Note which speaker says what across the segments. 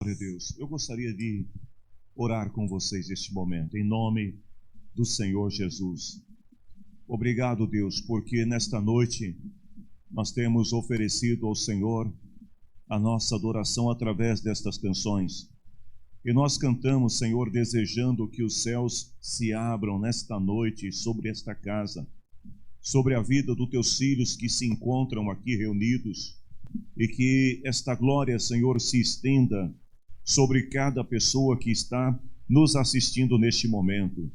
Speaker 1: Glória a Deus. Eu gostaria de orar com vocês neste momento, em nome do Senhor Jesus. Obrigado, Deus, porque nesta noite nós temos oferecido ao Senhor a nossa adoração através destas canções. E nós cantamos, Senhor, desejando que os céus se abram nesta noite sobre esta casa, sobre a vida dos teus filhos que se encontram aqui reunidos, e que esta glória, Senhor, se estenda sobre cada pessoa que está nos assistindo neste momento.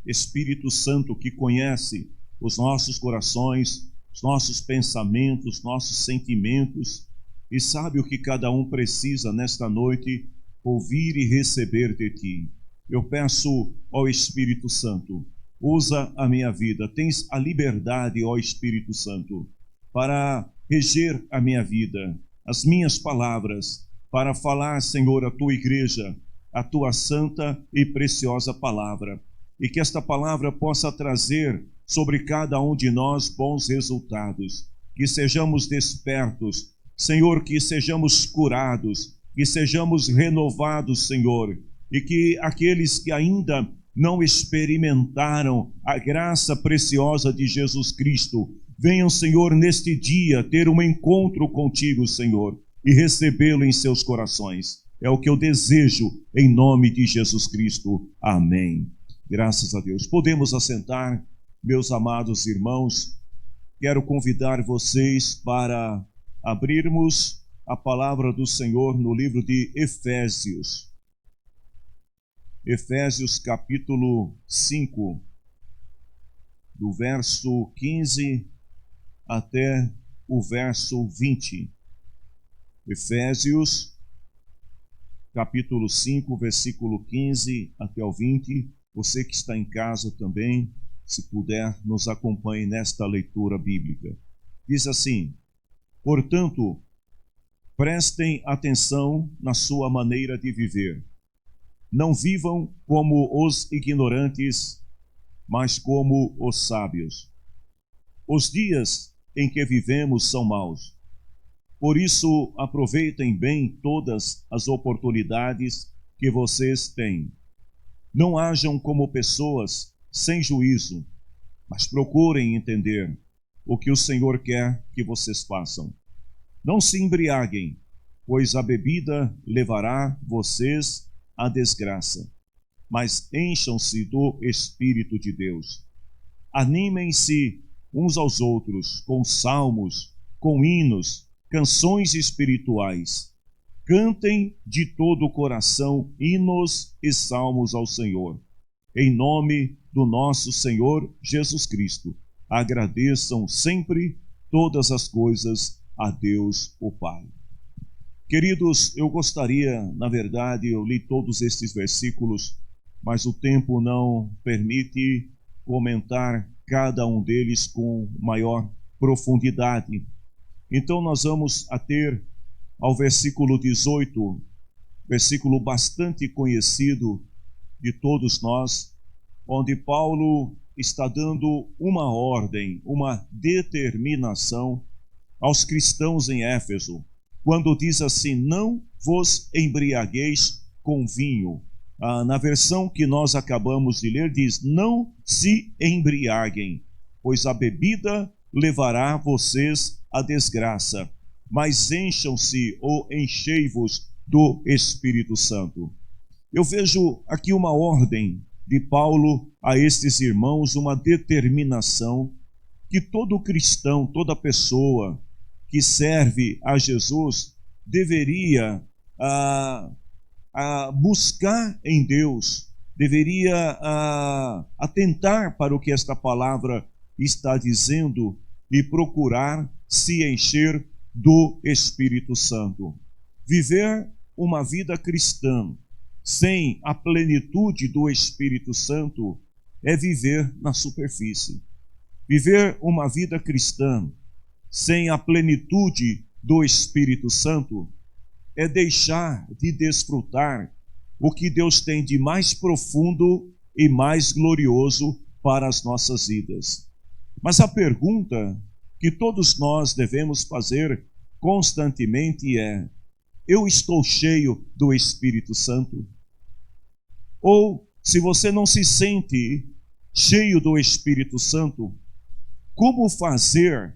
Speaker 1: Espírito Santo, que conhece os nossos corações, os nossos pensamentos, nossos sentimentos, e sabe o que cada um precisa nesta noite ouvir e receber de ti. Eu peço ao Espírito Santo, usa a minha vida, tens a liberdade, ó Espírito Santo, para reger a minha vida, as minhas palavras, para falar, Senhor, à tua igreja, a tua santa e preciosa palavra, e que esta palavra possa trazer sobre cada um de nós bons resultados, que sejamos despertos, Senhor, que sejamos curados, que sejamos renovados, Senhor, e que aqueles que ainda não experimentaram a graça preciosa de Jesus Cristo, venham, Senhor, neste dia ter um encontro contigo, Senhor, e recebê-lo em seus corações. É o que eu desejo em nome de Jesus Cristo. Amém. Graças a Deus. Podemos assentar, meus amados irmãos. Quero convidar vocês para abrirmos a palavra do Senhor no livro de Efésios. Efésios capítulo 5, do verso 15 até o verso 20. Efésios, capítulo 5, versículo 15 até o 20. Você que está em casa também, se puder, nos acompanhe nesta leitura bíblica. Diz assim: portanto, prestem atenção na sua maneira de viver. Não vivam como os ignorantes, mas como os sábios. Os dias em que vivemos são maus. Por isso, aproveitem bem todas as oportunidades que vocês têm. Não hajam como pessoas sem juízo, mas procurem entender o que o Senhor quer que vocês façam. Não se embriaguem, pois a bebida levará vocês à desgraça, mas encham-se do Espírito de Deus. Animem-se uns aos outros com salmos, com hinos, canções espirituais. Cantem de todo o coração hinos e salmos ao Senhor. Em nome do nosso Senhor Jesus Cristo, agradeçam sempre todas as coisas a Deus o Pai. Queridos, eu gostaria, na verdade, eu li todos estes versículos, mas o tempo não permite comentar cada um deles com maior profundidade. Então nós vamos ter ao versículo 18, versículo bastante conhecido de todos nós, onde Paulo está dando uma ordem, uma determinação aos cristãos em Éfeso, quando diz assim: não vos embriagueis com vinho. Na versão que nós acabamos de ler diz: não se embriaguem, pois a bebida levará vocês à desgraça, mas encham-se ou enchei-vos do Espírito Santo. Eu vejo aqui uma ordem de Paulo a estes irmãos, uma determinação que todo cristão, toda pessoa que serve a Jesus deveria buscar em Deus, deveria atentar para o que esta palavra está dizendo e procurar se encher do Espírito Santo. Viver uma vida cristã sem a plenitude do Espírito Santo é viver na superfície. Viver uma vida cristã sem a plenitude do Espírito Santo é deixar de desfrutar o que Deus tem de mais profundo e mais glorioso para as nossas vidas. Mas a pergunta que todos nós devemos fazer constantemente é: eu estou cheio do Espírito Santo? Ou, se você não se sente cheio do Espírito Santo, como fazer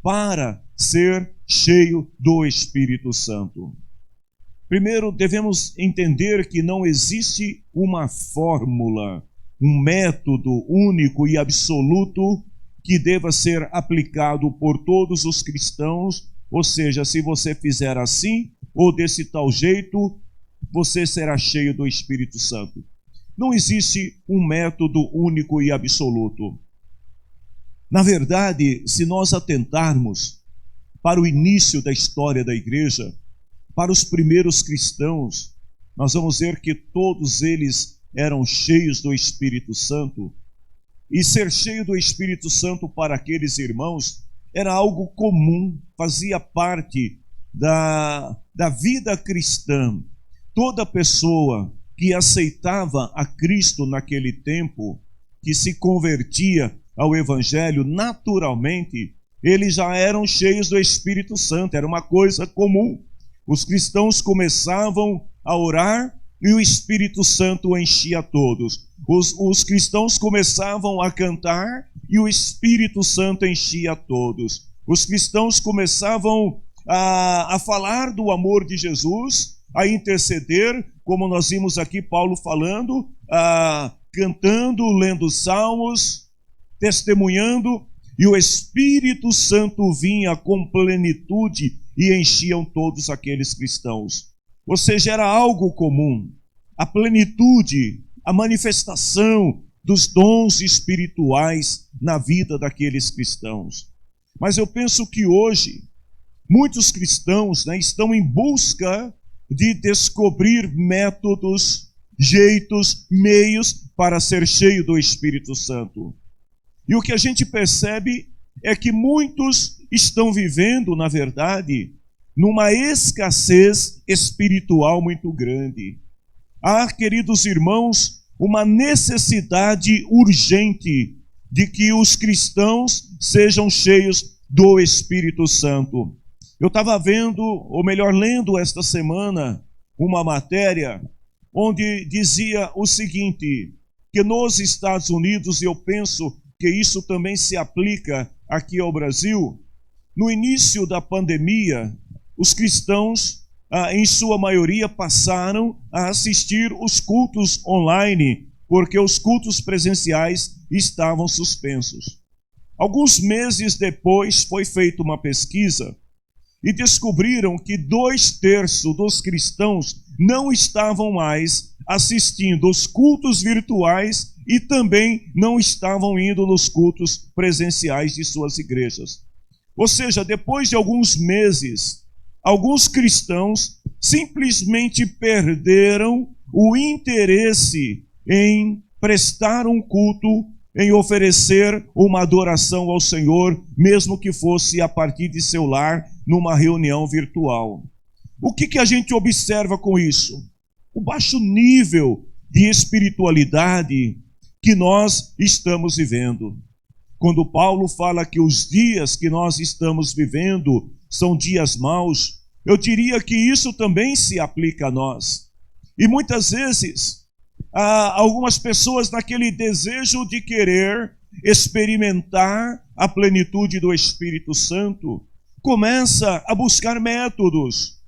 Speaker 1: para ser cheio do Espírito Santo? Primeiro, devemos entender que não existe uma fórmula, um método único e absoluto que deva ser aplicado por todos os cristãos, ou seja, se você fizer assim ou desse tal jeito, você será cheio do Espírito Santo. Não existe um método único e absoluto. Na verdade, se nós atentarmos para o início da história da igreja, para os primeiros cristãos, nós vamos ver que todos eles eram cheios do Espírito Santo. E ser cheio do Espírito Santo para aqueles irmãos era algo comum, fazia parte da vida cristã. Toda pessoa que aceitava a Cristo naquele tempo, que se convertia ao Evangelho, naturalmente, eles já eram cheios do Espírito Santo, era uma coisa comum. Os cristãos começavam a orar e o Espírito Santo enchia todos. Os cristãos começavam a cantar e o Espírito Santo enchia todos. Os cristãos começavam a falar do amor de Jesus, a interceder, como nós vimos aqui Paulo falando, cantando, lendo salmos, testemunhando, e o Espírito Santo vinha com plenitude e enchiam todos aqueles cristãos. Ou seja, era algo comum. A plenitude, a manifestação dos dons espirituais na vida daqueles cristãos. Mas eu penso que hoje, muitos cristãos estão em busca de descobrir métodos, jeitos, meios para ser cheio do Espírito Santo. E o que a gente percebe é que muitos estão vivendo, na verdade, numa escassez espiritual muito grande. Há, queridos irmãos, uma necessidade urgente de que os cristãos sejam cheios do Espírito Santo. Eu estava vendo, ou melhor, lendo esta semana, uma matéria onde dizia o seguinte, que nos Estados Unidos, e eu penso que isso também se aplica aqui ao Brasil, no início da pandemia, os cristãos, em sua maioria, passaram a assistir os cultos online, porque os cultos presenciais estavam suspensos. Alguns meses depois, foi feita uma pesquisa e descobriram que 2/3 dos cristãos não estavam mais assistindo os cultos virtuais e também não estavam indo nos cultos presenciais de suas igrejas. Ou seja, depois de alguns meses, alguns cristãos simplesmente perderam o interesse em prestar um culto, em oferecer uma adoração ao Senhor, mesmo que fosse a partir de seu lar, numa reunião virtual. O que a gente observa com isso? O baixo nível de espiritualidade que nós estamos vivendo. Quando Paulo fala que os dias que nós estamos vivendo são dias maus, eu diria que isso também se aplica a nós. E muitas vezes, há algumas pessoas naquele desejo de querer experimentar a plenitude do Espírito Santo, começa a buscar métodos,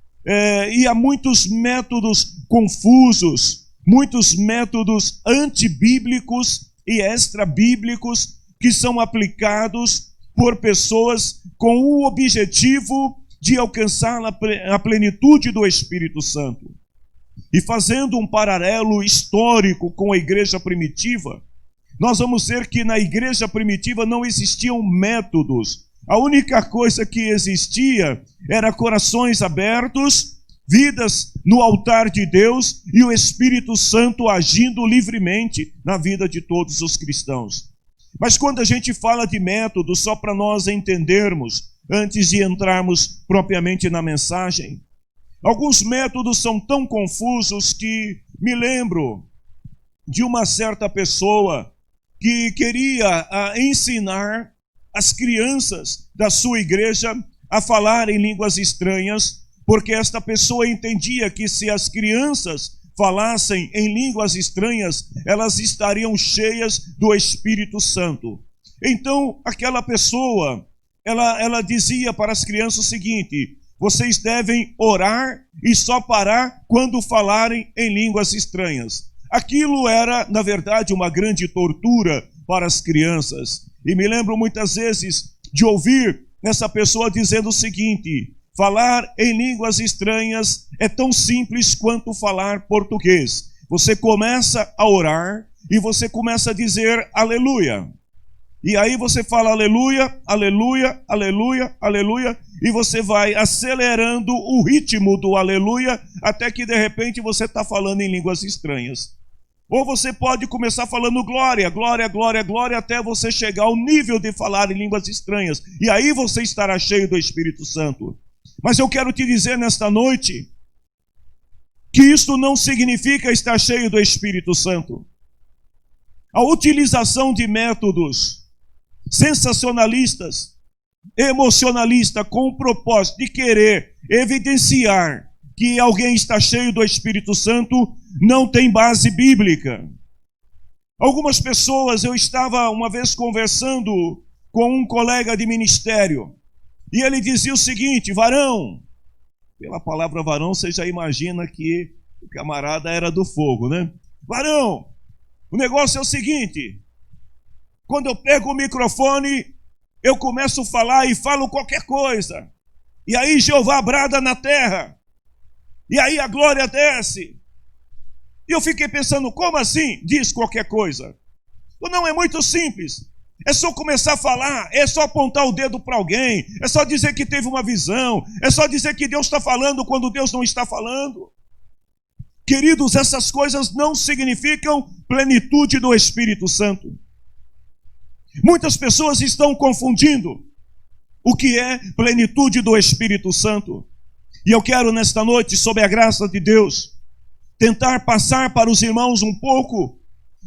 Speaker 1: e há muitos métodos confusos, muitos métodos antibíblicos e extrabíblicos que são aplicados por pessoas com o objetivo de alcançar a plenitude do Espírito Santo. E fazendo um paralelo histórico com a igreja primitiva, nós vamos ver que na igreja primitiva não existiam métodos. A única coisa que existia era corações abertos, vidas no altar de Deus e o Espírito Santo agindo livremente na vida de todos os cristãos. Mas quando a gente fala de métodos, só para nós entendermos, antes de entrarmos propriamente na mensagem, alguns métodos são tão confusos que me lembro de uma certa pessoa que queria as crianças da sua igreja a falar em línguas estranhas, porque esta pessoa entendia que se as crianças falassem em línguas estranhas, elas estariam cheias do Espírito Santo. Então, aquela pessoa, ela dizia para as crianças o seguinte: vocês devem orar e só parar quando falarem em línguas estranhas. Aquilo era, na verdade, uma grande tortura para as crianças. E me lembro muitas vezes de ouvir essa pessoa dizendo o seguinte: falar em línguas estranhas é tão simples quanto falar português. Você começa a orar e você começa a dizer aleluia. E aí você fala aleluia, aleluia, aleluia, aleluia, e você vai acelerando o ritmo do aleluia até que de repente você está falando em línguas estranhas. Ou você pode começar falando glória, glória, glória, glória, até você chegar ao nível de falar em línguas estranhas. E aí você estará cheio do Espírito Santo. Mas eu quero te dizer nesta noite que isto não significa estar cheio do Espírito Santo. A utilização de métodos sensacionalistas, emocionalistas, com o propósito de querer evidenciar que alguém está cheio do Espírito Santo, não tem base bíblica. Algumas pessoas, eu estava uma vez conversando com um colega de ministério, e ele dizia o seguinte: varão, pela palavra varão você já imagina que o camarada era do fogo, né? Varão, o negócio é o seguinte: quando eu pego o microfone, eu começo a falar e falo qualquer coisa. E aí Jeová brada na terra. E aí a glória desce. E eu fiquei pensando, como assim diz qualquer coisa? Não, é muito simples. É só começar a falar, é só apontar o dedo para alguém, é só dizer que teve uma visão, é só dizer que Deus está falando quando Deus não está falando. Queridos, essas coisas não significam plenitude do Espírito Santo. Muitas pessoas estão confundindo o que é plenitude do Espírito Santo. E eu quero nesta noite, sob a graça de Deus, tentar passar para os irmãos um pouco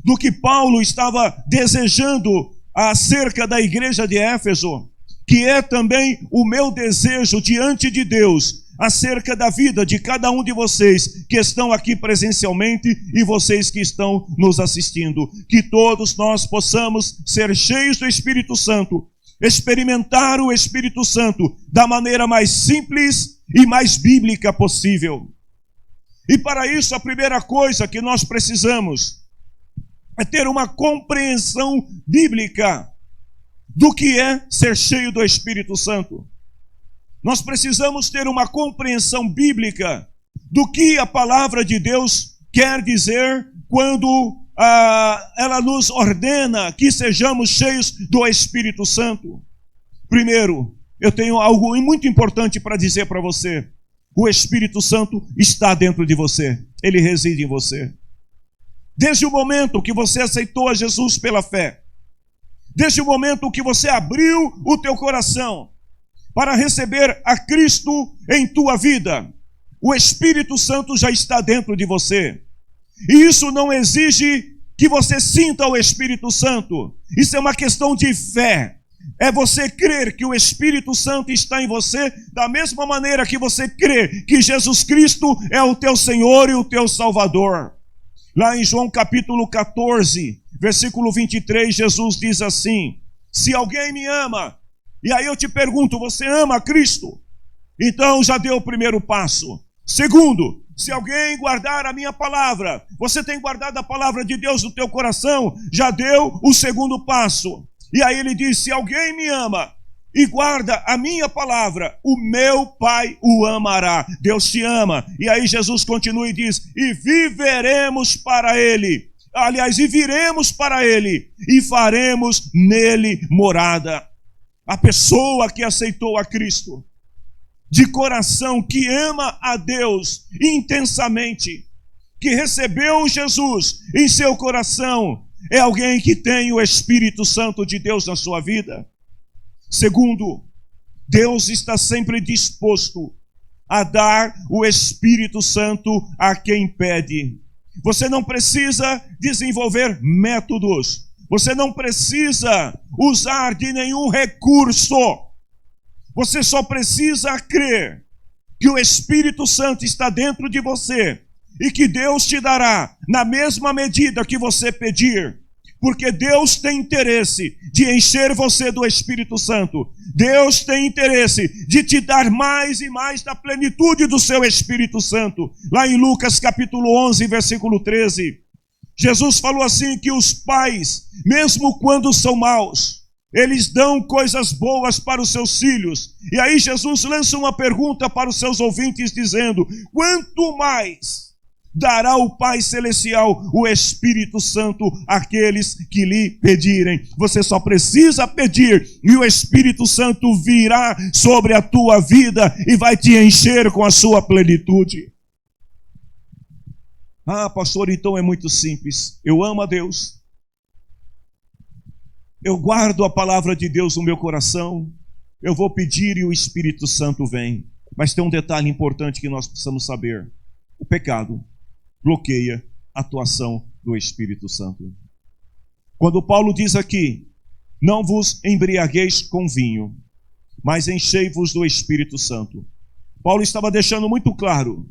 Speaker 1: do que Paulo estava desejando acerca da igreja de Éfeso, que é também o meu desejo diante de Deus, acerca da vida de cada um de vocês que estão aqui presencialmente e vocês que estão nos assistindo. Que todos nós possamos ser cheios do Espírito Santo, experimentar o Espírito Santo da maneira mais simples e mais bíblica possível. E para isso, a primeira coisa que nós precisamos é ter uma compreensão bíblica do que é ser cheio do Espírito Santo. Nós precisamos ter uma compreensão bíblica do que a palavra de Deus quer dizer quando ela nos ordena que sejamos cheios do Espírito Santo. Primeiro, eu tenho algo muito importante para dizer para você. O Espírito Santo está dentro de você. Ele reside em você. Desde o momento que você aceitou a Jesus pela fé, desde o momento que você abriu o teu coração para receber a Cristo em tua vida, o Espírito Santo já está dentro de você. E isso não exige que você sinta o Espírito Santo. Isso é uma questão de fé. É você crer que o Espírito Santo está em você, da mesma maneira que você crê que Jesus Cristo é o teu Senhor e o teu Salvador. Lá em João capítulo 14, versículo 23, Jesus diz assim: se alguém me ama, e aí eu te pergunto, você ama Cristo? Então já deu o primeiro passo. Segundo, se alguém guardar a minha palavra, você tem guardado a palavra de Deus no teu coração, já deu o segundo passo. E aí ele diz, se alguém me ama e guarda a minha palavra, o meu Pai o amará. Deus te ama. E aí Jesus continua e diz, e viveremos para ele. Aliás, e viremos para ele e faremos nele morada. A pessoa que aceitou a Cristo de coração, que ama a Deus intensamente, que recebeu Jesus em seu coração, é alguém que tem o Espírito Santo de Deus na sua vida. Segundo, Deus está sempre disposto a dar o Espírito Santo a quem pede. Você não precisa desenvolver métodos, você não precisa usar de nenhum recurso. Você só precisa crer que o Espírito Santo está dentro de você e que Deus te dará na mesma medida que você pedir. Porque Deus tem interesse de encher você do Espírito Santo. Deus tem interesse de te dar mais e mais da plenitude do seu Espírito Santo. Lá em Lucas capítulo 11, versículo 13, Jesus falou assim que os pais, mesmo quando são maus, eles dão coisas boas para os seus filhos. E aí Jesus lança uma pergunta para os seus ouvintes dizendo: quanto mais dará o Pai Celestial o Espírito Santo àqueles que lhe pedirem? Você só precisa pedir e o Espírito Santo virá sobre a tua vida e vai te encher com a sua plenitude. Ah, pastor, então é muito simples. Eu amo a Deus. Eu guardo a palavra de Deus no meu coração. Eu vou pedir e o Espírito Santo vem. Mas tem um detalhe importante que nós precisamos saber. O pecado bloqueia a atuação do Espírito Santo. Quando Paulo diz aqui: não vos embriagueis com vinho, mas enchei-vos do Espírito Santo. Paulo estava deixando muito claro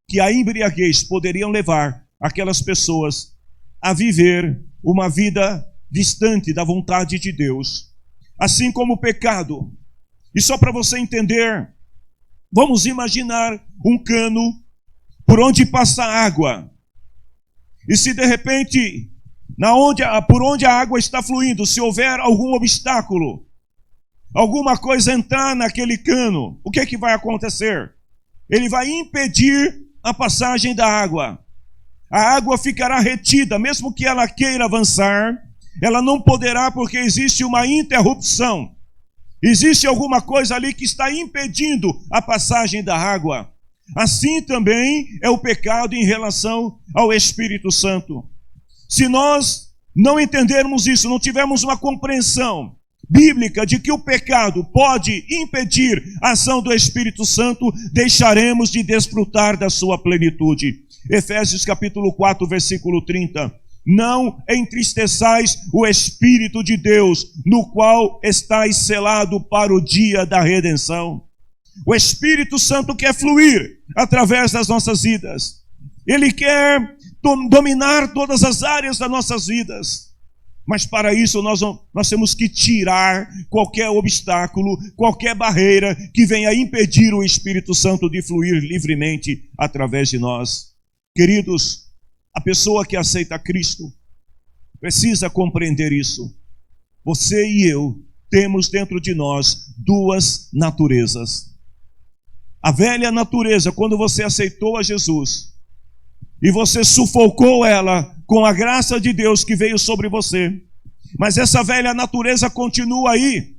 Speaker 1: que a embriaguez poderia levar aquelas pessoas a viver uma vida distante da vontade de Deus, assim como o pecado. E só para você entender, vamos imaginar um cano por onde passa água. E se de repente, por onde a água está fluindo, se houver algum obstáculo, alguma coisa entrar naquele cano, o que é que vai acontecer? Ele vai impedir a passagem da água. A água ficará retida, mesmo que ela queira avançar, ela não poderá, porque existe uma interrupção. Existe alguma coisa ali que está impedindo a passagem da água. Assim também é o pecado em relação ao Espírito Santo. Se nós não entendermos isso, não tivermos uma compreensão bíblica de que o pecado pode impedir a ação do Espírito Santo, deixaremos de desfrutar da sua plenitude. Efésios capítulo 4, versículo 30. Não entristeçais o Espírito de Deus, no qual estáis selado para o dia da redenção. O Espírito Santo quer fluir através das nossas vidas. Ele quer dominar todas as áreas das nossas vidas. Mas para isso nós temos que tirar qualquer obstáculo, qualquer barreira que venha impedir o Espírito Santo de fluir livremente através de nós. Queridos, a pessoa que aceita Cristo precisa compreender isso. Você e eu temos dentro de nós duas naturezas. A velha natureza, quando você aceitou a Jesus e você sufocou ela com a graça de Deus que veio sobre você, mas essa velha natureza continua aí.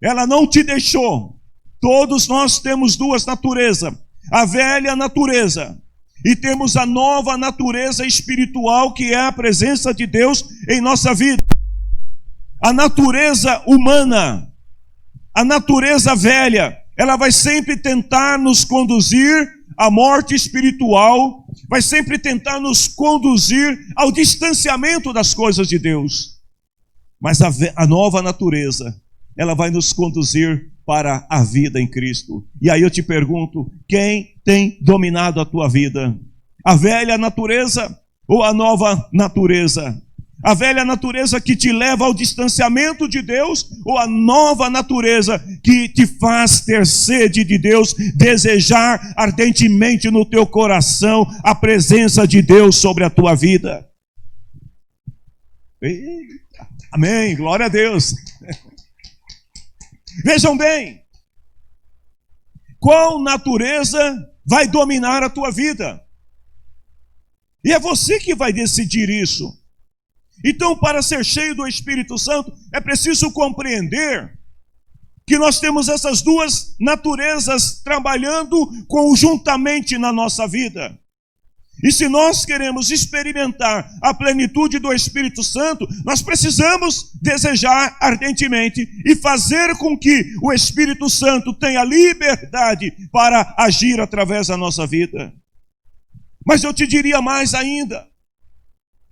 Speaker 1: Ela não te deixou. Todos nós temos duas naturezas. A velha natureza e temos a nova natureza espiritual, que é a presença de Deus em nossa vida. A natureza humana, a natureza velha, ela vai sempre tentar nos conduzir à morte espiritual, vai sempre tentar nos conduzir ao distanciamento das coisas de Deus. Mas a nova natureza, ela vai nos conduzir para a vida em Cristo. E aí eu te pergunto, quem tem dominado a tua vida? A velha natureza ou a nova natureza? A velha natureza que te leva ao distanciamento de Deus, ou a nova natureza que te faz ter sede de Deus, desejar ardentemente no teu coração a presença de Deus sobre a tua vida? Eita, amém, glória a Deus. Vejam bem, qual natureza vai dominar a tua vida? E é você que vai decidir isso. Então, para ser cheio do Espírito Santo, é preciso compreender que nós temos essas duas naturezas trabalhando conjuntamente na nossa vida. E se nós queremos experimentar a plenitude do Espírito Santo, nós precisamos desejar ardentemente e fazer com que o Espírito Santo tenha liberdade para agir através da nossa vida. Mas eu te diria mais ainda.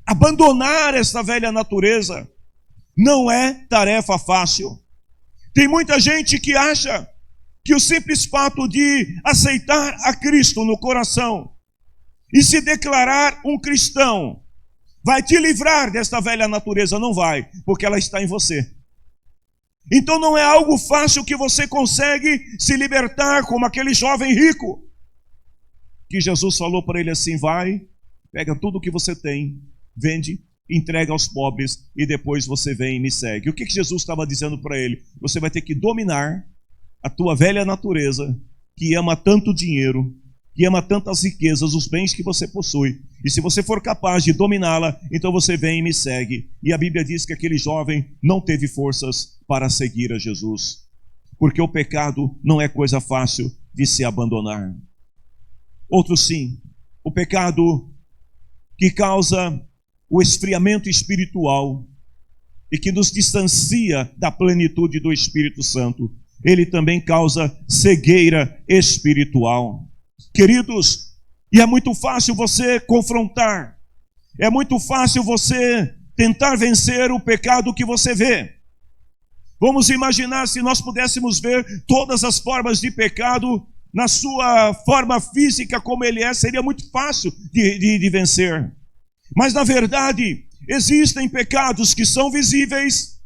Speaker 1: Abandonar essa velha natureza não é tarefa fácil. Tem muita gente que acha que o simples fato de aceitar a Cristo no coração e se declarar um cristão vai te livrar desta velha natureza. Não vai, porque ela está em você. Então não é algo fácil que você consegue se libertar como aquele jovem rico, que Jesus falou para ele assim: vai, pega tudo o que você tem, vende, entrega aos pobres e depois você vem e me segue. O que Jesus estava dizendo para ele? Você vai ter que dominar a tua velha natureza, que ama tanto dinheiro, que ama tantas riquezas, os bens que você possui. E se você for capaz de dominá-la, então você vem e me segue. E a Bíblia diz que aquele jovem não teve forças para seguir a Jesus, porque o pecado não é coisa fácil de se abandonar. Outro sim, o pecado que causa o esfriamento espiritual e que nos distancia da plenitude do Espírito Santo, ele também causa cegueira espiritual. Queridos, e é muito fácil você confrontar, é muito fácil você tentar vencer o pecado que você vê. Vamos imaginar se nós pudéssemos ver todas as formas de pecado na sua forma física como ele é, seria muito fácil de vencer. Mas na verdade, existem pecados que são visíveis,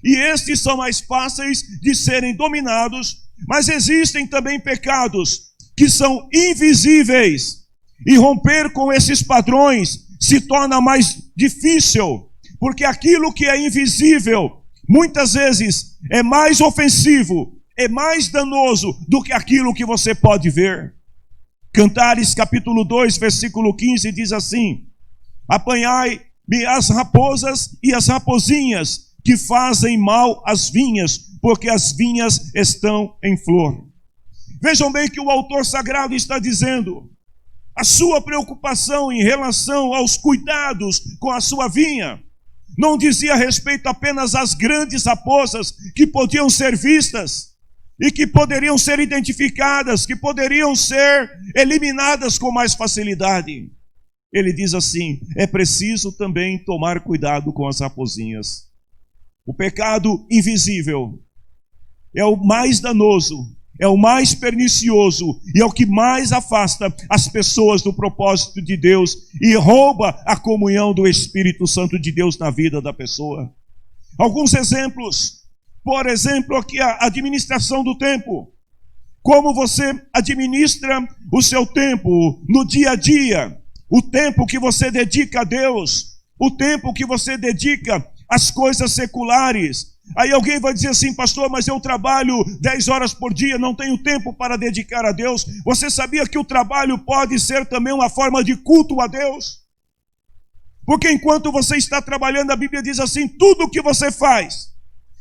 Speaker 1: e estes são mais fáceis de serem dominados, mas existem também pecados que são invisíveis, e romper com esses padrões se torna mais difícil, porque aquilo que é invisível, muitas vezes, é mais ofensivo, é mais danoso do que aquilo que você pode ver. Cantares capítulo 2, versículo 15 diz assim: apanhai-me as raposas e as rapozinhas que fazem mal às vinhas, porque as vinhas estão em flor. Vejam bem que o autor sagrado está dizendo: a sua preocupação em relação aos cuidados com a sua vinha não dizia respeito apenas às grandes raposas que podiam ser vistas e que poderiam ser identificadas, que poderiam ser eliminadas com mais facilidade. Ele diz assim: é preciso também tomar cuidado com as rapozinhas. O pecado invisível é o mais danoso, é o mais pernicioso e é o que mais afasta as pessoas do propósito de Deus e rouba a comunhão do Espírito Santo de Deus na vida da pessoa. Alguns exemplos. Por exemplo, aqui a administração do tempo. Como você administra o seu tempo no dia a dia. O tempo que você dedica a Deus. O tempo que você dedica às coisas seculares. Aí alguém vai dizer assim: pastor, mas eu trabalho 10 horas por dia, não tenho tempo para dedicar a Deus. Você sabia que o trabalho pode ser também uma forma de culto a Deus? Porque enquanto você está trabalhando, a Bíblia diz assim: tudo o que você faz,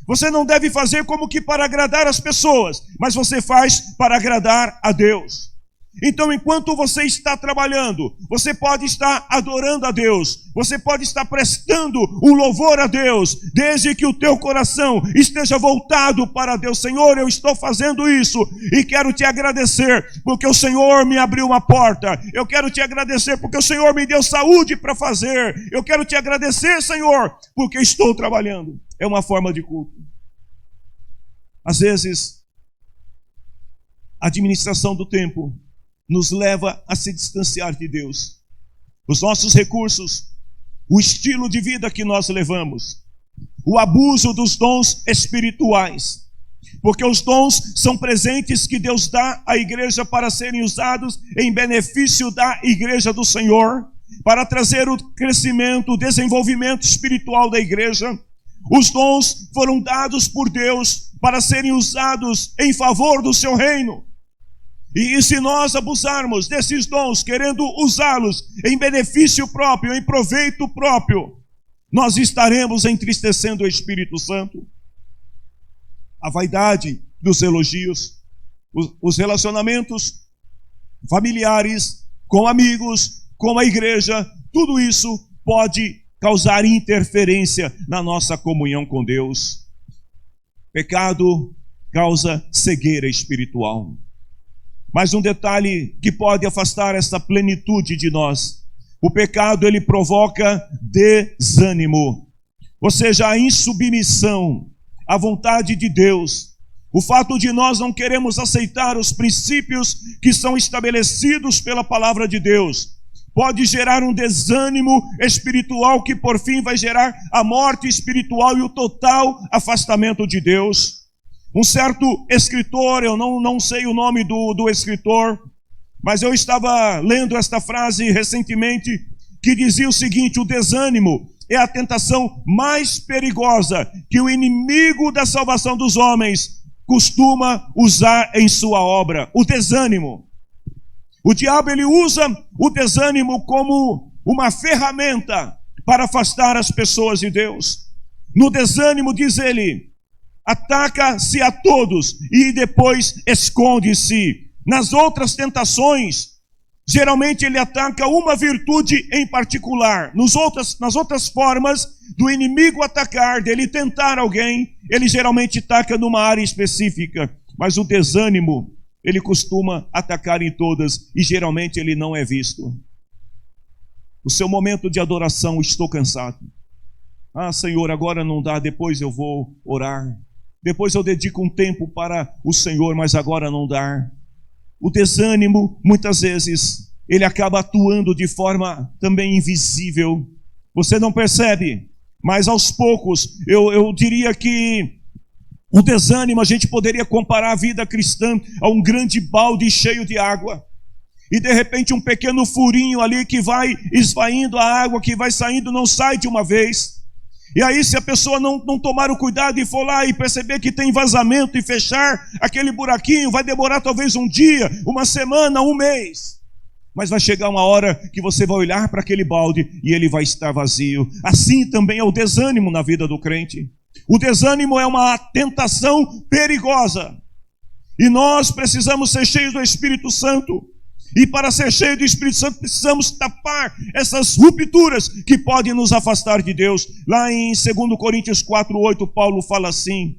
Speaker 1: você não deve fazer como que para agradar as pessoas, mas você faz para agradar a Deus. Então, enquanto você está trabalhando, você pode estar adorando a Deus, você pode estar prestando um louvor a Deus, desde que o teu coração esteja voltado para Deus. Senhor, eu estou fazendo isso e quero te agradecer, porque o Senhor me abriu uma porta. Eu quero te agradecer porque o Senhor me deu saúde para fazer. Eu quero te agradecer, Senhor, porque estou trabalhando. É uma forma de culto. Às vezes, a administração do tempo nos leva a se distanciar de Deus. Os nossos recursos, o estilo de vida que nós levamos, o abuso dos dons espirituais, porque os dons são presentes que Deus dá à igreja para serem usados em benefício da igreja do Senhor, para trazer o crescimento, o desenvolvimento espiritual da igreja. Os dons foram dados por Deus para serem usados em favor do seu reino. E se nós abusarmos desses dons, querendo usá-los em benefício próprio, em proveito próprio, nós estaremos entristecendo o Espírito Santo. A vaidade dos elogios, os relacionamentos familiares, com amigos, com a igreja, tudo isso pode causar interferência na nossa comunhão com Deus. Pecado causa cegueira espiritual. Mas um detalhe que pode afastar essa plenitude de nós: o pecado, ele provoca desânimo, ou seja, a insubmissão à vontade de Deus. O fato de nós não queremos aceitar os princípios que são estabelecidos pela palavra de Deus pode gerar um desânimo espiritual que por fim vai gerar a morte espiritual e o total afastamento de Deus. Um certo escritor, eu não sei o nome do escritor, mas eu estava lendo esta frase recentemente, que dizia o seguinte: o desânimo é a tentação mais perigosa que o inimigo da salvação dos homens costuma usar em sua obra. O desânimo. O diabo, ele usa o desânimo como uma ferramenta para afastar as pessoas de Deus. No desânimo, diz ele, ataca-se a todos e depois esconde-se. Nas outras tentações, geralmente ele ataca uma virtude em particular. Nas outras formas do inimigo atacar, dele tentar alguém, ele geralmente ataca numa área específica. Mas o desânimo, ele costuma atacar em todas e geralmente ele não é visto. O seu momento de adoração, estou cansado. Ah, Senhor, agora não dá, depois eu vou orar. Depois eu dedico um tempo para o Senhor, mas agora não dá. O desânimo, muitas vezes, ele acaba atuando de forma também invisível. Você não percebe, mas aos poucos, eu diria que o desânimo, a gente poderia comparar a vida cristã a um grande balde cheio de água. E de repente um pequeno furinho ali que vai esvaindo a água, que vai saindo, não sai de uma vez. E aí se a pessoa não tomar o cuidado e for lá e perceber que tem vazamento e fechar aquele buraquinho, vai demorar talvez um dia, uma semana, um mês. Mas vai chegar uma hora que você vai olhar para aquele balde e ele vai estar vazio. Assim também é o desânimo na vida do crente. O desânimo é uma tentação perigosa. E nós precisamos ser cheios do Espírito Santo. E para ser cheio do Espírito Santo precisamos tapar essas rupturas que podem nos afastar de Deus. Lá em 2 Coríntios 4:8, Paulo fala assim: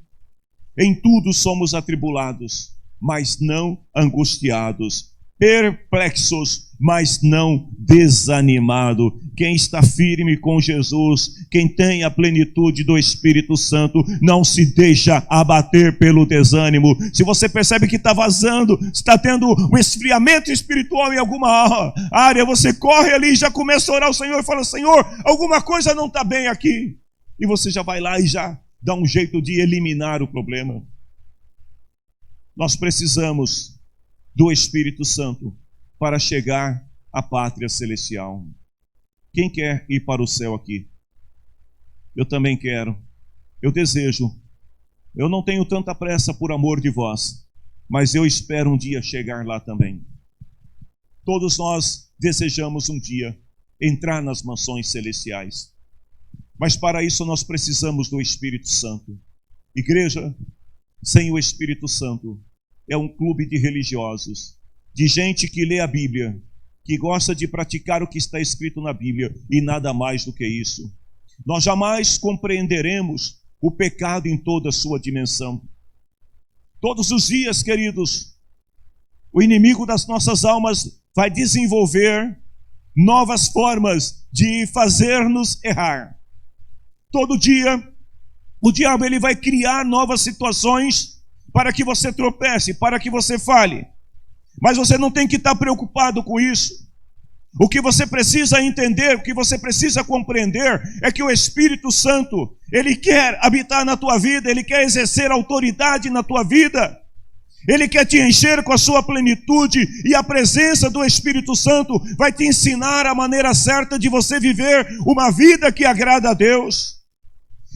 Speaker 1: em tudo somos atribulados, mas não angustiados, perplexos, mas não desanimados. Quem está firme com Jesus, quem tem a plenitude do Espírito Santo, não se deixa abater pelo desânimo. Se você percebe que está vazando, está tendo um esfriamento espiritual em alguma área, você corre ali e já começa a orar ao Senhor e fala: Senhor, alguma coisa não está bem aqui. E você já vai lá e já dá um jeito de eliminar o problema. Nós precisamos do Espírito Santo para chegar à pátria celestial. Quem quer ir para o céu aqui? Eu também quero. Eu desejo. Eu não tenho tanta pressa por amor de vós, mas eu espero um dia chegar lá também. Todos nós desejamos um dia entrar nas mansões celestiais. Mas para isso nós precisamos do Espírito Santo. Igreja sem o Espírito Santo é um clube de religiosos, de gente que lê a Bíblia, que gosta de praticar o que está escrito na Bíblia e nada mais do que isso. Nós jamais compreenderemos o pecado em toda a sua dimensão. Todos os dias, queridos, o inimigo das nossas almas vai desenvolver novas formas de fazer-nos errar. Todo dia, o diabo ele vai criar novas situações para que você tropece, para que você falhe. Mas você não tem que estar preocupado com isso. O que você precisa entender, o que você precisa compreender é que o Espírito Santo, ele quer habitar na tua vida, ele quer exercer autoridade na tua vida. Ele quer te encher com a sua plenitude e a presença do Espírito Santo vai te ensinar a maneira certa de você viver uma vida que agrada a Deus.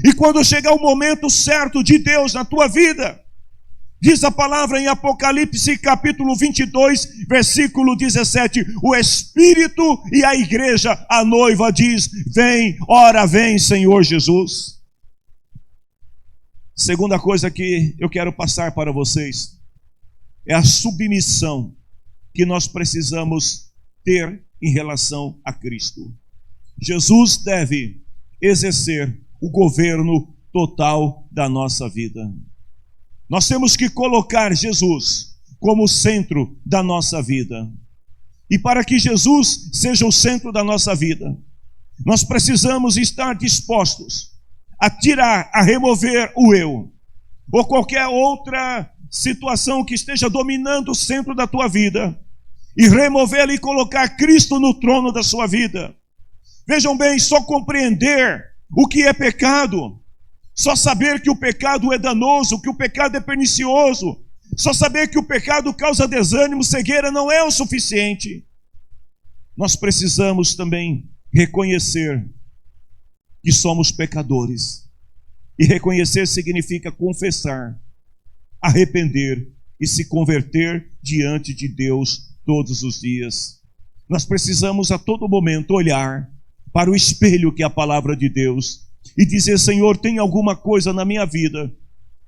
Speaker 1: E quando chegar o momento certo de Deus na tua vida, diz a palavra em Apocalipse capítulo 22, versículo 17, o Espírito e a igreja, a noiva diz, vem, ora vem Senhor Jesus. Segunda coisa que eu quero passar para vocês, é a submissão que nós precisamos ter em relação a Cristo. Jesus deve exercer o governo total da nossa vida. Nós temos que colocar Jesus como centro da nossa vida. E para que Jesus seja o centro da nossa vida, nós precisamos estar dispostos a tirar, a remover o eu. ou qualquer outra situação que esteja dominando o centro da tua vida, e removê-la e colocar Cristo no trono da sua vida. Vejam bem, só compreender o que é pecado, só saber que o pecado é danoso, que o pecado é pernicioso, só saber que o pecado causa desânimo, cegueira, não é o suficiente. Nós precisamos também reconhecer que somos pecadores. E reconhecer significa confessar, arrepender e se converter diante de Deus todos os dias. Nós precisamos a todo momento olhar para o espelho que é a palavra de Deus e dizer: Senhor, tem alguma coisa na minha vida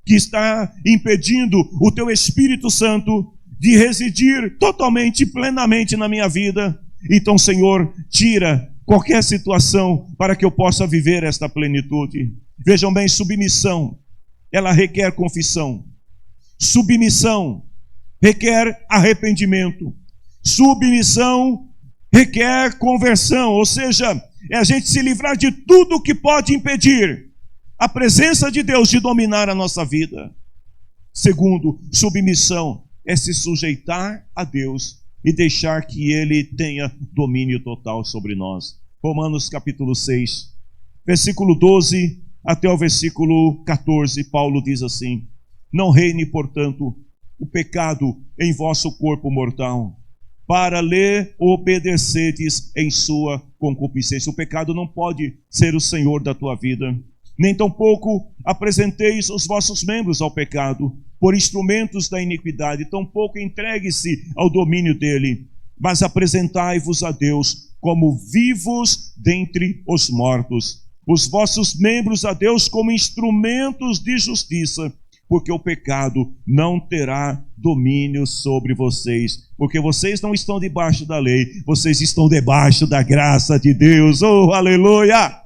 Speaker 1: que está impedindo o teu Espírito Santo de residir totalmente e plenamente na minha vida? Então, Senhor, tira qualquer situação para que eu possa viver esta plenitude. Vejam bem, submissão, ela requer confissão. Submissão requer arrependimento. Submissão requer conversão, ou seja, é a gente se livrar de tudo que pode impedir a presença de Deus de dominar a nossa vida. Segundo, submissão é se sujeitar a Deus e deixar que Ele tenha domínio total sobre nós. Romanos capítulo 6, versículo 12 até o versículo 14, Paulo diz assim: não reine, portanto, o pecado em vosso corpo mortal, para lhe obedecedes em sua concupiscência. O pecado não pode ser o senhor da tua vida. Nem tampouco apresenteis os vossos membros ao pecado, por instrumentos da iniquidade, tampouco entregue-se ao domínio dele, mas apresentai-vos a Deus como vivos dentre os mortos, os vossos membros a Deus como instrumentos de justiça, porque o pecado não terá domínio sobre vocês, porque vocês não estão debaixo da lei, vocês estão debaixo da graça de Deus. Oh, aleluia!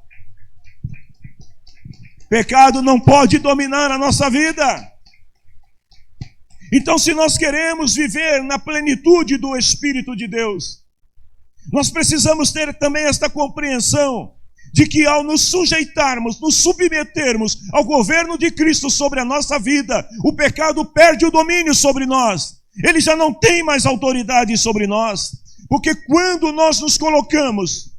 Speaker 1: Pecado não pode dominar a nossa vida. Então, se nós queremos viver na plenitude do Espírito de Deus, nós precisamos ter também esta compreensão de que ao nos sujeitarmos, nos submetermos ao governo de Cristo sobre a nossa vida, o pecado perde o domínio sobre nós. Ele já não tem mais autoridade sobre nós, porque quando nós nos colocamos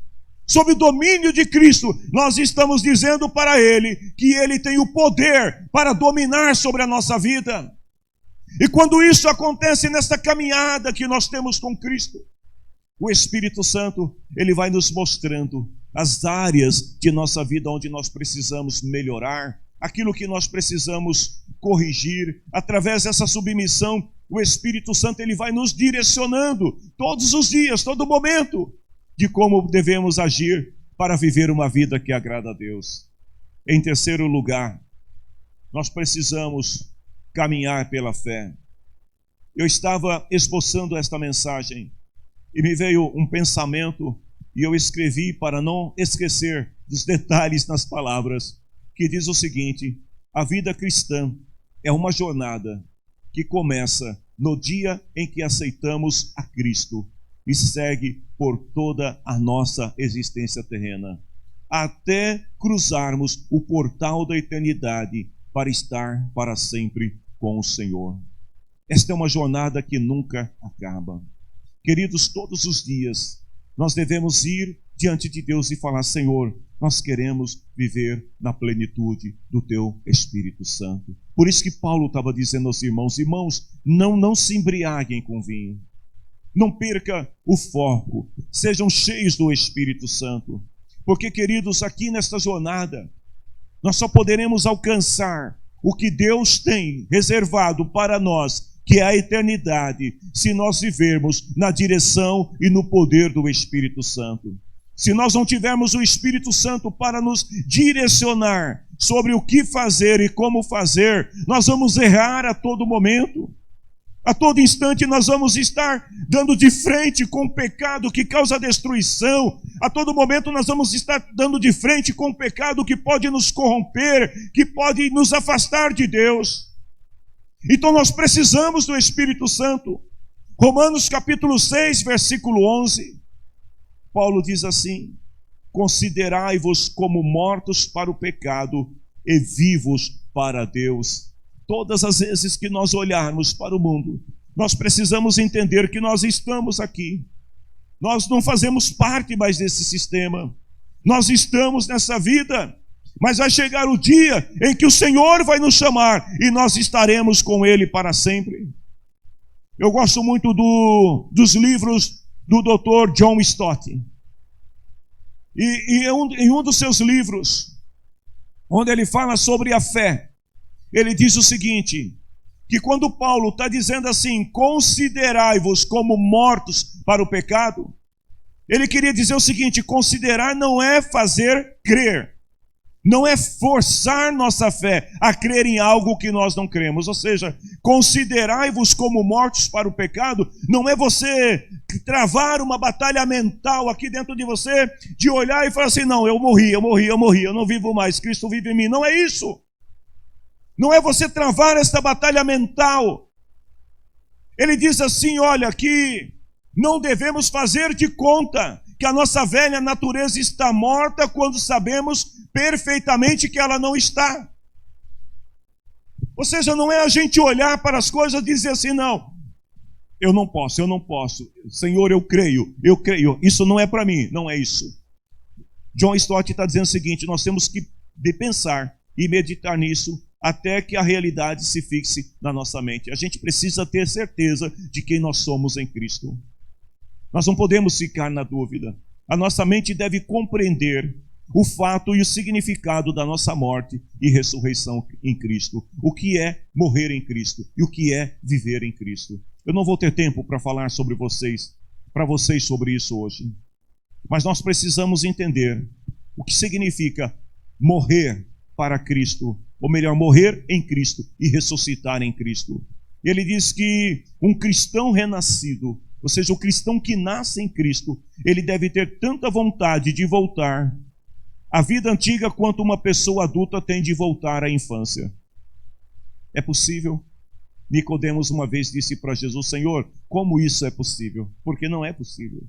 Speaker 1: sob o domínio de Cristo, nós estamos dizendo para Ele que Ele tem o poder para dominar sobre a nossa vida. E quando isso acontece nesta caminhada que nós temos com Cristo, o Espírito Santo, Ele vai nos mostrando as áreas de nossa vida onde nós precisamos melhorar, aquilo que nós precisamos corrigir. Através dessa submissão, o Espírito Santo, Ele vai nos direcionando todos os dias, todo momento, de como devemos agir para viver uma vida que agrada a Deus. Em terceiro lugar, nós precisamos caminhar pela fé. Eu estava esboçando esta mensagem e me veio um pensamento e eu escrevi para não esquecer dos detalhes nas palavras, que diz o seguinte: a vida cristã é uma jornada que começa no dia em que aceitamos a Cristo e segue por toda a nossa existência terrena, até cruzarmos o portal da eternidade para estar para sempre com o Senhor. Esta é uma jornada que nunca acaba. Queridos, todos os dias nós devemos ir diante de Deus e falar: Senhor, nós queremos viver na plenitude do Teu Espírito Santo. Por isso que Paulo estava dizendo aos irmãos: irmãos, não se embriaguem com vinho. Não perca o foco. Sejam cheios do Espírito Santo. Porque, queridos, aqui nesta jornada, nós só poderemos alcançar o que Deus tem reservado para nós, que é a eternidade, se nós vivermos na direção e no poder do Espírito Santo. Se nós não tivermos o Espírito Santo para nos direcionar sobre o que fazer e como fazer, nós vamos errar a todo momento. A todo instante nós vamos estar dando de frente com o pecado que causa destruição. A todo momento nós vamos estar dando de frente com o pecado que pode nos corromper, que pode nos afastar de Deus. Então nós precisamos do Espírito Santo. Romanos capítulo 6, versículo 11. Paulo diz assim: considerai-vos como mortos para o pecado e vivos para Deus. todas as vezes que nós olharmos para o mundo, nós precisamos entender que nós estamos aqui. Nós não fazemos parte mais desse sistema. Nós estamos nessa vida, mas vai chegar o dia em que o Senhor vai nos chamar e nós estaremos com Ele para sempre. Eu gosto muito dos livros do Dr. John Stott. E em um dos seus livros, onde ele fala sobre a fé, ele diz o seguinte, que quando Paulo está dizendo assim, considerai-vos como mortos para o pecado, ele queria dizer o seguinte, considerar não é fazer crer, não é forçar nossa fé a crer em algo que nós não cremos. Ou seja, considerai-vos como mortos para o pecado, não é você travar uma batalha mental aqui dentro de você, de olhar e falar assim, não, eu morri, eu não vivo mais, Cristo vive em mim. Não é isso. Não é você travar esta batalha mental. Ele diz assim, olha, que não devemos fazer de conta que a nossa velha natureza está morta quando sabemos perfeitamente que ela não está. Ou seja, não é a gente olhar para as coisas e dizer assim, não, eu não posso, Senhor, eu creio, isso não é para mim, não é isso. John Stott está dizendo o seguinte, nós temos que pensar e meditar nisso até que a realidade se fixe na nossa mente. A gente precisa ter certeza de quem nós somos em Cristo. Nós não podemos ficar na dúvida. A nossa mente deve compreender o fato e o significado da nossa morte e ressurreição em Cristo. O que é morrer em Cristo e o que é viver em Cristo. Eu não vou ter tempo para falar para vocês sobre isso hoje. Mas nós precisamos entender o que significa morrer para Cristo, ou melhor, morrer em Cristo e ressuscitar em Cristo. Ele diz que um cristão renascido, ou seja, o cristão que nasce em Cristo, ele deve ter tanta vontade de voltar à vida antiga quanto uma pessoa adulta tem de voltar à infância. É possível? Nicodemos uma vez disse para Jesus, Senhor, como isso é possível? Porque não é possível.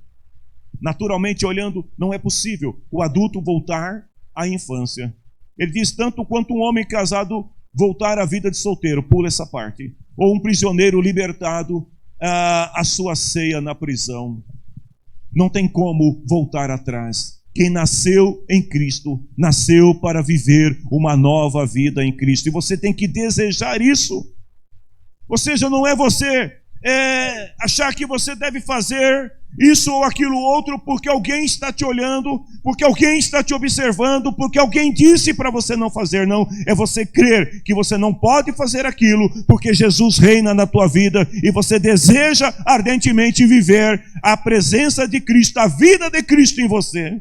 Speaker 1: Naturalmente olhando, não é possível o adulto voltar à infância. Ele diz, tanto quanto um homem casado voltar à vida de solteiro, pula essa parte. Ou um prisioneiro libertado a sua ceia na prisão. Não tem como voltar atrás. Quem nasceu em Cristo, nasceu para viver uma nova vida em Cristo. E você tem que desejar isso. Ou seja, não é você achar que você deve fazer isso ou aquilo outro porque alguém está te olhando, porque alguém está te observando, porque alguém disse para você não fazer. Não, é você crer que você não pode fazer aquilo porque Jesus reina na tua vida e você deseja ardentemente viver a presença de Cristo, a vida de Cristo em você.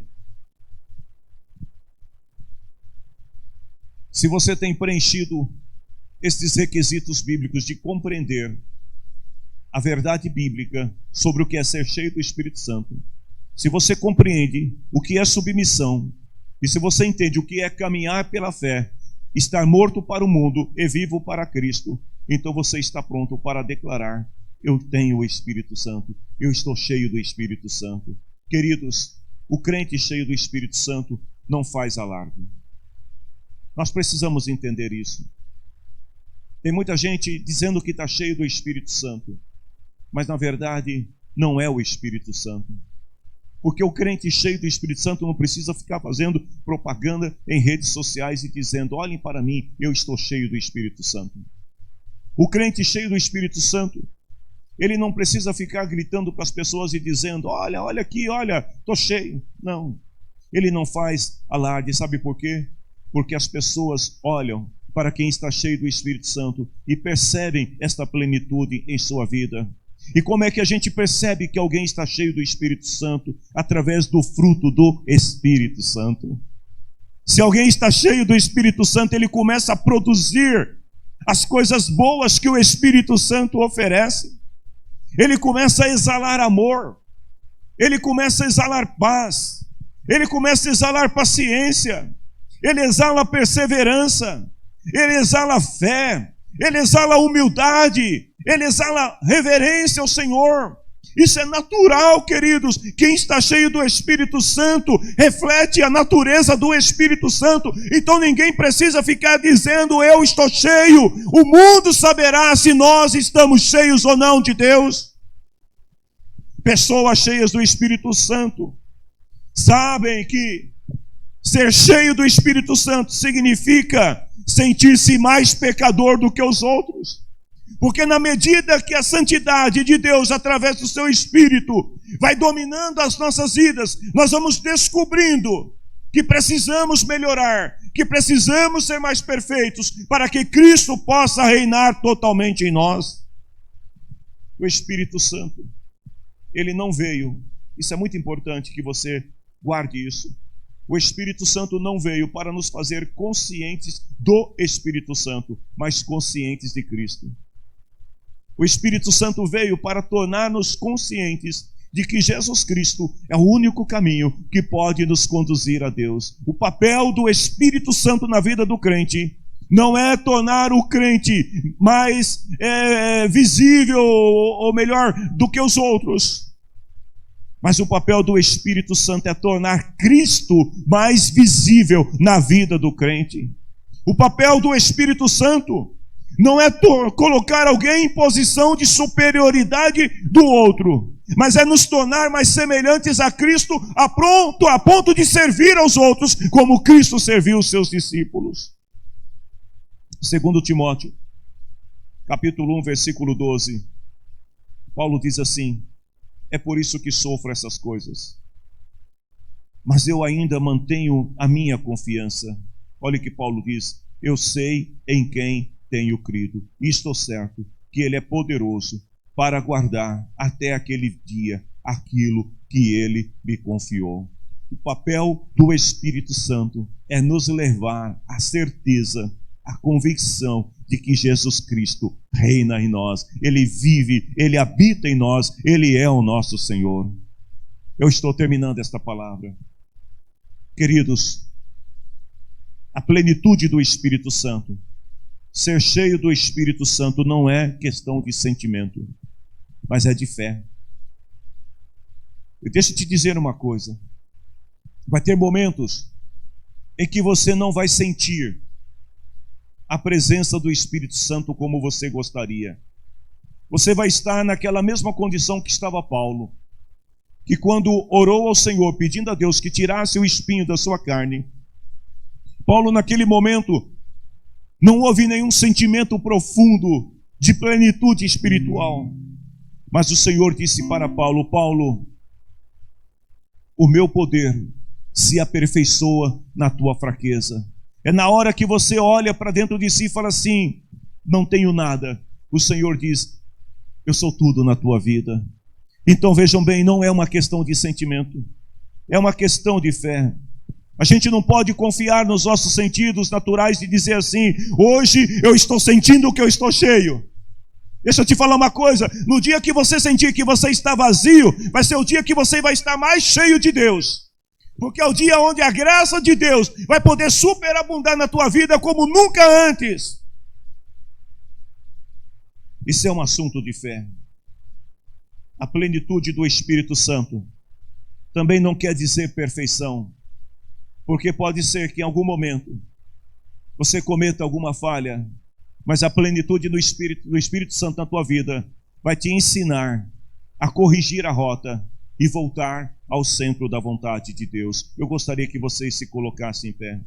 Speaker 1: Se você tem preenchido estes requisitos bíblicos de compreender a verdade bíblica sobre o que é ser cheio do Espírito Santo, se você compreende o que é submissão, e se você entende o que é caminhar pela fé, estar morto para o mundo e vivo para Cristo, então você está pronto para declarar, eu tenho o Espírito Santo, eu estou cheio do Espírito Santo. Queridos, o crente cheio do Espírito Santo não faz alarde. Nós precisamos entender isso. Tem muita gente dizendo que está cheio do Espírito Santo, mas na verdade não é o Espírito Santo. Porque o crente cheio do Espírito Santo não precisa ficar fazendo propaganda em redes sociais e dizendo, olhem para mim, eu estou cheio do Espírito Santo. O crente cheio do Espírito Santo, ele não precisa ficar gritando para as pessoas e dizendo, olha aqui, olha, estou cheio. Não, ele não faz alarde. Sabe por quê? Porque as pessoas olham para quem está cheio do Espírito Santo e percebem esta plenitude em sua vida. E como é que a gente percebe que alguém está cheio do Espírito Santo? Através do fruto do Espírito Santo. Se alguém está cheio do Espírito Santo, ele começa a produzir as coisas boas que o Espírito Santo oferece. Ele começa a exalar amor, ele começa a exalar paz, ele começa a exalar paciência, ele exala perseverança, ele exala fé, ele exala humildade, ele exala reverência ao Senhor. Isso é natural, queridos. Quem está cheio do Espírito Santo reflete a natureza do Espírito Santo. Então ninguém precisa ficar dizendo eu estou cheio. O mundo saberá se nós estamos cheios ou não de Deus. Pessoas cheias do Espírito Santo sabem que ser cheio do Espírito Santo significa sentir-se mais pecador do que os outros. Porque na medida que a santidade de Deus, através do seu Espírito, vai dominando as nossas vidas, nós vamos descobrindo que precisamos melhorar, que precisamos ser mais perfeitos, para que Cristo possa reinar totalmente em nós. O Espírito Santo, ele não veio, isso é muito importante que você guarde isso. O Espírito Santo não veio para nos fazer conscientes do Espírito Santo, mas conscientes de Cristo. O Espírito Santo veio para tornar-nos conscientes de que Jesus Cristo é o único caminho que pode nos conduzir a Deus. O papel do Espírito Santo na vida do crente não é tornar o crente mais visível, ou melhor, do que os outros. Mas o papel do Espírito Santo é tornar Cristo mais visível na vida do crente. O papel do Espírito Santo não é colocar alguém em posição de superioridade do outro, mas é nos tornar mais semelhantes a Cristo, a ponto de servir aos outros, como Cristo serviu os seus discípulos. 2 Timóteo, capítulo 1, versículo 12, Paulo diz assim: é por isso que sofro essas coisas, mas eu ainda mantenho a minha confiança. Olha o que Paulo diz: eu sei em quem tenho crido, e estou certo que Ele é poderoso para guardar até aquele dia aquilo que Ele me confiou. O papel do Espírito Santo é nos levar à certeza, à convicção de que Jesus Cristo reina em nós, Ele vive, Ele habita em nós, Ele é o nosso Senhor. Eu estou terminando esta palavra. Queridos, a plenitude do Espírito Santo, ser cheio do Espírito Santo não é questão de sentimento, mas é de fé. E deixa eu te dizer uma coisa: vai ter momentos em que você não vai sentir a presença do Espírito Santo como você gostaria. Você vai estar naquela mesma condição que estava Paulo, que quando orou ao Senhor pedindo a Deus que tirasse o espinho da sua carne, Paulo naquele momento não houve nenhum sentimento profundo de plenitude espiritual. Mas o Senhor disse para Paulo: Paulo, o meu poder se aperfeiçoa na tua fraqueza. É na hora que você olha para dentro de si e fala assim: não tenho nada. O Senhor diz: eu sou tudo na tua vida. Então vejam bem, não é uma questão de sentimento, é uma questão de fé. A gente não pode confiar nos nossos sentidos naturais de dizer assim: hoje eu estou sentindo que eu estou cheio. Deixa eu te falar uma coisa: no dia que você sentir que você está vazio, vai ser o dia que você vai estar mais cheio de Deus. Porque é o dia onde a graça de Deus vai poder superabundar na tua vida como nunca antes. Isso é um assunto de fé. A plenitude do Espírito Santo também não quer dizer perfeição. Porque pode ser que em algum momento você cometa alguma falha, mas a plenitude do Espírito Santo na tua vida vai te ensinar a corrigir a rota e voltar ao centro da vontade de Deus. Eu gostaria que vocês se colocassem em pé.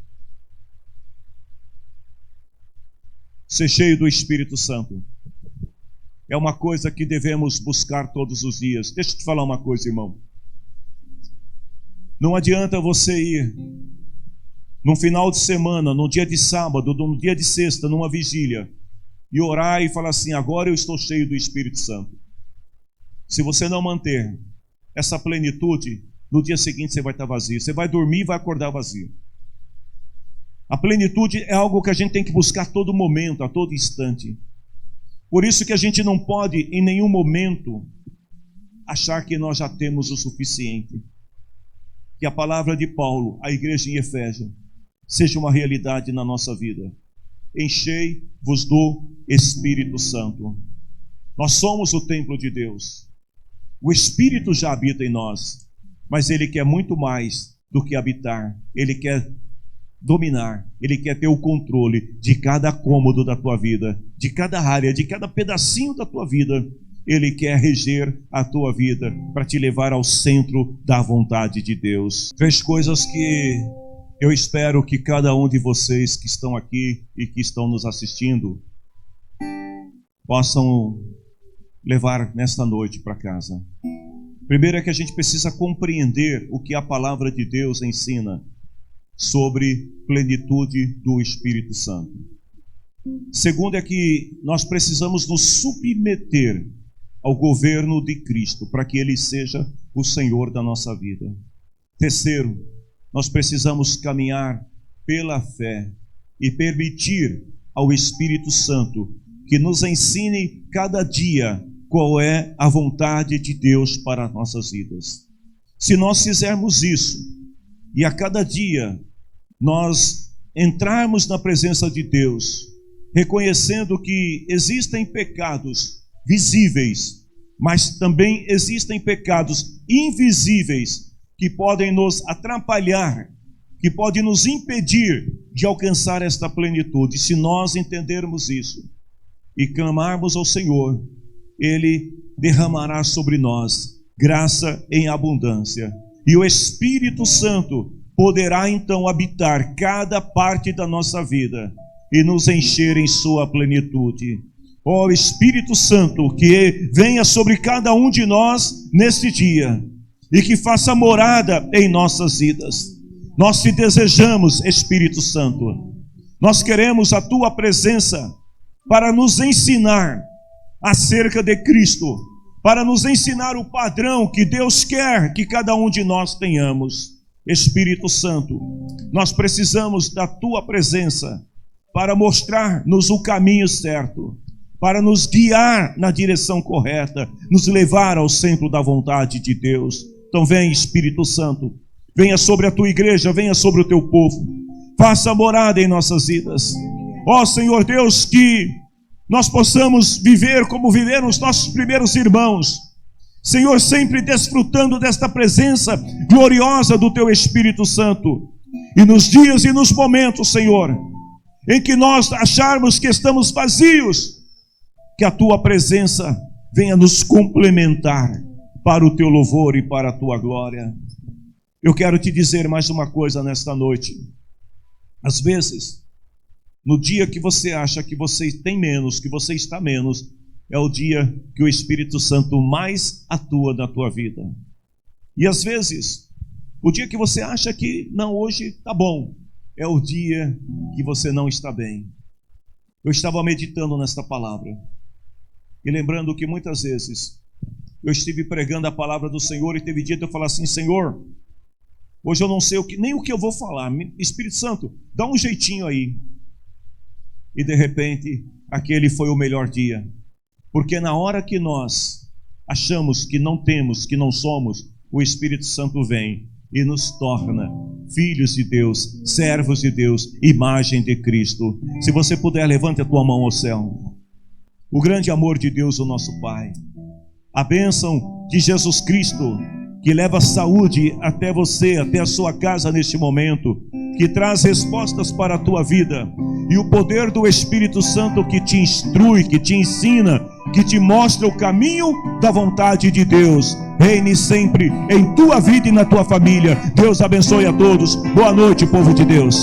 Speaker 1: Ser cheio do Espírito Santo é uma coisa que devemos buscar todos os dias. Deixa eu te falar uma coisa, irmão. Não adianta você ir num final de semana, num dia de sábado, num dia de sexta, numa vigília, e orar e falar assim: agora eu estou cheio do Espírito Santo. Se você não manter essa plenitude, no dia seguinte você vai estar vazio. Você vai dormir e vai acordar vazio. A plenitude é algo que a gente tem que buscar a todo momento, a todo instante. Por isso que a gente não pode em nenhum momento achar que nós já temos o suficiente. Que a palavra de Paulo à igreja em Efésio seja uma realidade na nossa vida. Enchei-vos do Espírito Santo. Nós somos o templo de Deus. O Espírito já habita em nós, mas Ele quer muito mais do que habitar. Ele quer dominar, Ele quer ter o controle de cada cômodo da tua vida, de cada área, de cada pedacinho da tua vida. Ele quer reger a tua vida para te levar ao centro da vontade de Deus. 3 coisas que eu espero que cada um de vocês que estão aqui e que estão nos assistindo possam levar nesta noite para casa. Primeiro é que a gente precisa compreender o que a palavra de Deus ensina sobre plenitude do Espírito Santo. Segundo é que nós precisamos nos submeter ao governo de Cristo, para que Ele seja o Senhor da nossa vida. Terceiro, nós precisamos caminhar pela fé e permitir ao Espírito Santo que nos ensine cada dia qual é a vontade de Deus para as nossas vidas. Se nós fizermos isso, e a cada dia nós entrarmos na presença de Deus, reconhecendo que existem pecados visíveis, mas também existem pecados invisíveis que podem nos atrapalhar, que podem nos impedir de alcançar esta plenitude. Se nós entendermos isso e clamarmos ao Senhor, Ele derramará sobre nós graça em abundância. E o Espírito Santo poderá então habitar cada parte da nossa vida e nos encher em sua plenitude. Ó Espírito Santo, que venha sobre cada um de nós neste dia e que faça morada em nossas vidas. Nós te desejamos, Espírito Santo. Nós queremos a tua presença para nos ensinar acerca de Cristo, para nos ensinar o padrão que Deus quer que cada um de nós tenhamos. Espírito Santo, nós precisamos da tua presença para mostrar-nos o caminho certo, para nos guiar na direção correta, nos levar ao centro da vontade de Deus. Então vem, Espírito Santo, venha sobre a tua igreja, venha sobre o teu povo, faça morada em nossas vidas. Ó Senhor Deus, que nós possamos viver como viveram os nossos primeiros irmãos, Senhor, sempre desfrutando desta presença gloriosa do teu Espírito Santo. E nos dias e nos momentos, Senhor, em que nós acharmos que estamos vazios, que a tua presença venha nos complementar para o teu louvor e para a tua glória. Eu quero te dizer mais uma coisa nesta noite. Às vezes, no dia que você acha que você tem menos, que você está menos, é o dia que o Espírito Santo mais atua na tua vida. E às vezes, o dia que você acha que não, hoje está bom, é o dia que você não está bem. Eu estava meditando nesta palavra e lembrando que muitas vezes eu estive pregando a palavra do Senhor e teve dia de eu falar assim: Senhor, hoje eu não sei nem o que eu vou falar. Espírito Santo, dá um jeitinho aí. E de repente, aquele foi o melhor dia. Porque na hora que nós achamos que não temos, que não somos, o Espírito Santo vem e nos torna filhos de Deus, servos de Deus, imagem de Cristo. Se você puder, levante a tua mão ao céu. O grande amor de Deus, o nosso Pai, a bênção de Jesus Cristo, que leva saúde até você, até a sua casa neste momento, que traz respostas para a tua vida, e o poder do Espírito Santo que te instrui, que te ensina, que te mostra o caminho da vontade de Deus, reine sempre em tua vida e na tua família. Deus abençoe a todos. Boa noite, povo de Deus.